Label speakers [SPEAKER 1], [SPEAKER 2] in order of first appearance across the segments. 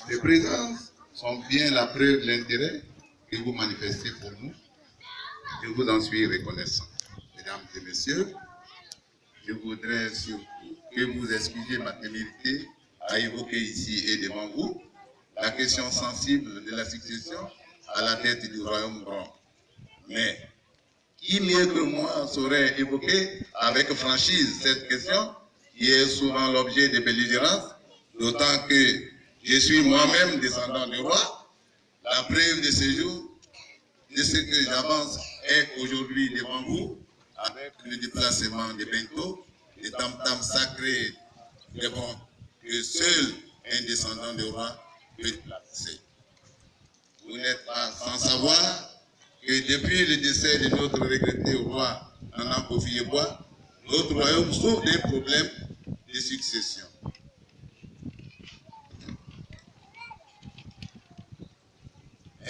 [SPEAKER 1] Ces présences sont bien la preuve de l'intérêt que vous manifestez pour nous. Je vous en suis reconnaissant. Mesdames et messieurs, je voudrais surtout que vous excusiez ma témérité à évoquer ici et devant vous la question sensible de la succession à la tête du royaume blanc. Mais qui mieux que moi saurait évoquer avec franchise cette question qui est souvent l'objet de belligérance, d'autant que je suis moi-même descendant du roi. La preuve de ce jour, de ce que j'avance, est aujourd'hui devant vous, avec le déplacement des bento, des tam-tams sacrés, devant que seul un descendant du roi peut placer. Vous n'êtes pas sans savoir que depuis le décès de notre regretté roi Nana Kofi-Yeboah, notre royaume souffre d'un problème de succession.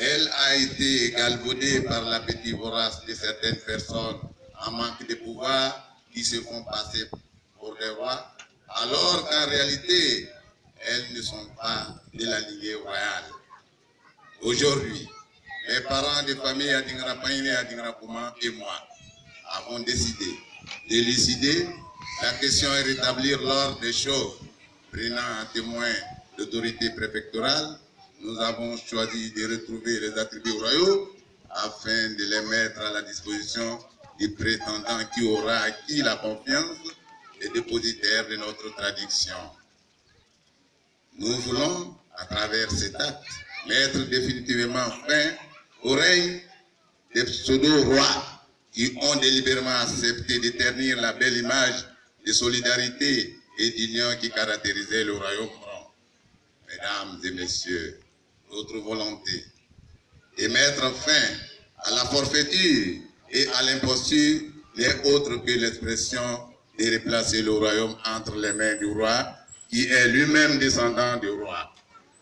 [SPEAKER 1] Elle a été galvaudée par l'appétit vorace de certaines personnes en manque de pouvoir qui se font passer pour des rois, alors qu'en réalité, elles ne sont pas de la lignée royale. Aujourd'hui, mes parents de famille Adingra Paine et Adingra Kouma et moi avons décidé d'élucider la question et rétablir l'ordre des choses, prenant à témoin l'autorité préfectorale. Nous avons choisi de retrouver les attributs royaux afin de les mettre à la disposition du prétendant qui aura acquis la confiance des dépositaires de notre tradition. Nous voulons, à travers cet acte, mettre définitivement fin au règne des pseudo-rois qui ont délibérément accepté de ternir la belle image de solidarité et d'union qui caractérisait le royaume franc. Mesdames et messieurs, notre volonté est mettre fin à la forfaiture et à l'imposture n'est autre que l'expression de replacer le royaume entre les mains du roi qui est lui-même descendant du roi.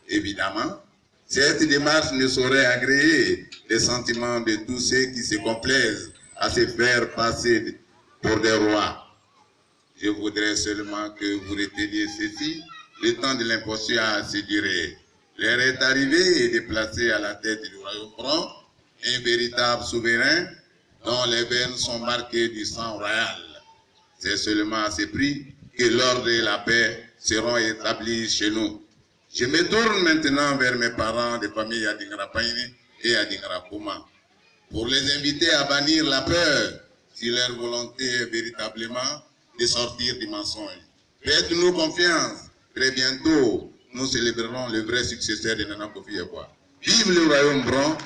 [SPEAKER 1] Évidemment, cette démarche ne saurait agréer les sentiments de tous ceux qui se complaisent à se faire passer pour des rois. Je voudrais seulement que vous reteniez ceci, le temps de l'imposture a assez duré. L'heure est arrivée et déplacée à la tête du royaume franc, un véritable souverain dont les veines sont marquées du sang royal. C'est seulement à ce prix que l'ordre et la paix seront établis chez nous. Je me tourne maintenant vers mes parents de famille Adingra Paine et Adingra Kouma pour les inviter à bannir la peur si leur volonté est véritablement de sortir du mensonge. Faites-nous confiance. Très bientôt, nous célébrerons le vrai successeur de Nana Kofi-Yeboah. Vive le royaume blanc.